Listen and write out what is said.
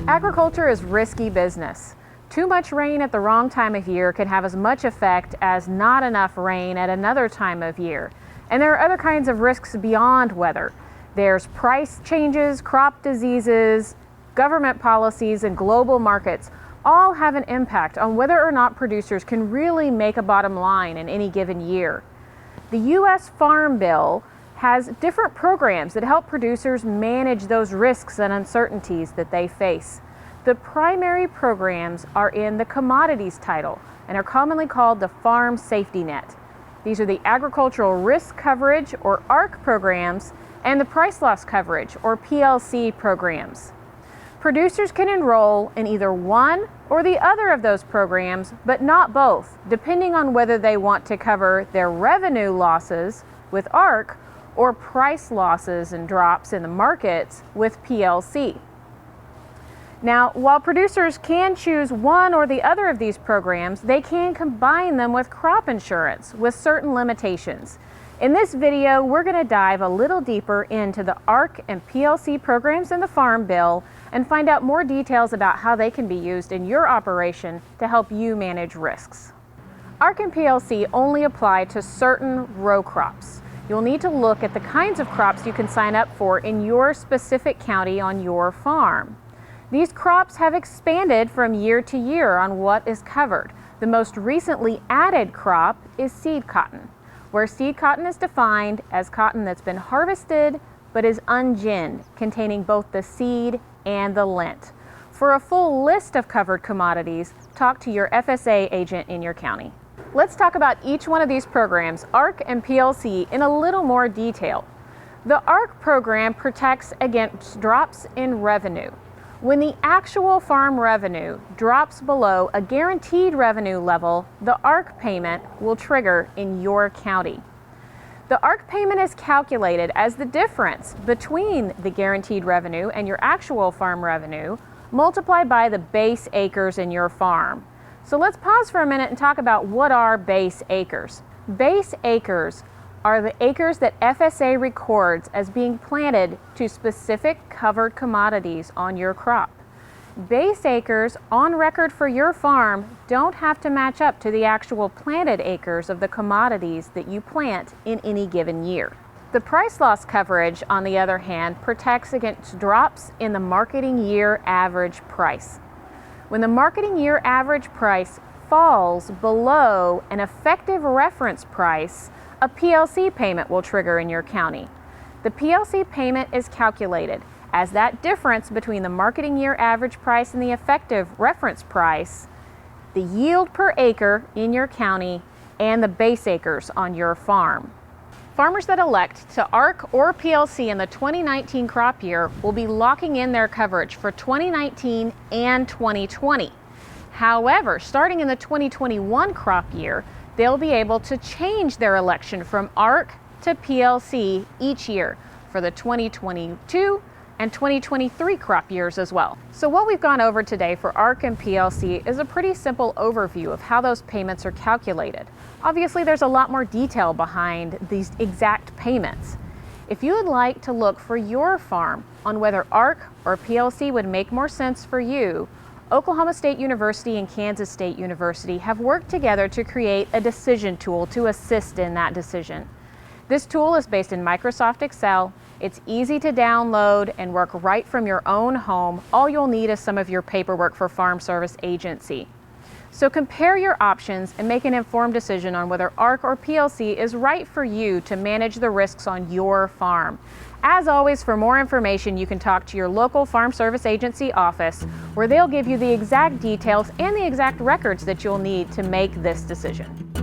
Agriculture is risky business. Too much rain at the wrong time of year can have as much effect as not enough rain at another time of year. And there are other kinds of risks beyond weather. There's price changes, crop diseases, government policies, and global markets all have an impact on whether or not producers can really make a bottom line in any given year. The U.S. Farm Bill has different programs that help producers manage those risks and uncertainties that they face. The primary programs are in the commodities title and are commonly called the Farm Safety Net. These are the Agricultural Risk Coverage, or ARC programs, and the Price Loss Coverage, or PLC programs. Producers can enroll in either one or the other of those programs, but not both, depending on whether they want to cover their revenue losses with ARC or price losses and drops in the markets with PLC. Now, while producers can choose one or the other of these programs, they can combine them with crop insurance with certain limitations. In this video, we're going to dive a little deeper into the ARC and PLC programs in the Farm Bill and find out more details about how they can be used in your operation to help you manage risks. ARC and PLC only apply to certain row crops. You'll need to look at the kinds of crops you can sign up for in your specific county on your farm. These crops have expanded from year to year on what is covered. The most recently added crop is seed cotton, where seed cotton is defined as cotton that's been harvested but is unginned, containing both the seed and the lint. For a full list of covered commodities, talk to your FSA agent in your county. Let's talk about each one of these programs, ARC and PLC, in a little more detail. The ARC program protects against drops in revenue. When the actual farm revenue drops below a guaranteed revenue level, the ARC payment will trigger in your county. The ARC payment is calculated as the difference between the guaranteed revenue and your actual farm revenue multiplied by the base acres in your farm. So let's pause for a minute and talk about what are base acres. Base acres are the acres that FSA records as being planted to specific covered commodities on your crop. Base acres on record for your farm don't have to match up to the actual planted acres of the commodities that you plant in any given year. The price loss coverage, on the other hand, protects against drops in the marketing year average price. When the marketing year average price falls below an effective reference price, a PLC payment will trigger in your county. The PLC payment is calculated as that difference between the marketing year average price and the effective reference price, the yield per acre in your county, and the base acres on your farm. Farmers that elect to ARC or PLC in the 2019 crop year will be locking in their coverage for 2019 and 2020. However, starting in the 2021 crop year, they'll be able to change their election from ARC to PLC each year for the 2022 and 2023 crop years as well. So what we've gone over today for ARC and PLC is a pretty simple overview of how those payments are calculated. Obviously, there's a lot more detail behind these exact payments. If you would like to look for your farm on whether ARC or PLC would make more sense for you, Oklahoma State University and Kansas State University have worked together to create a decision tool to assist in that decision. This tool is based in Microsoft Excel. It's easy to download and work right from your own home. All you'll need is some of your paperwork for Farm Service Agency. So compare your options and make an informed decision on whether ARC or PLC is right for you to manage the risks on your farm. As always, for more information, you can talk to your local Farm Service Agency office, where they'll give you the exact details and the exact records that you'll need to make this decision.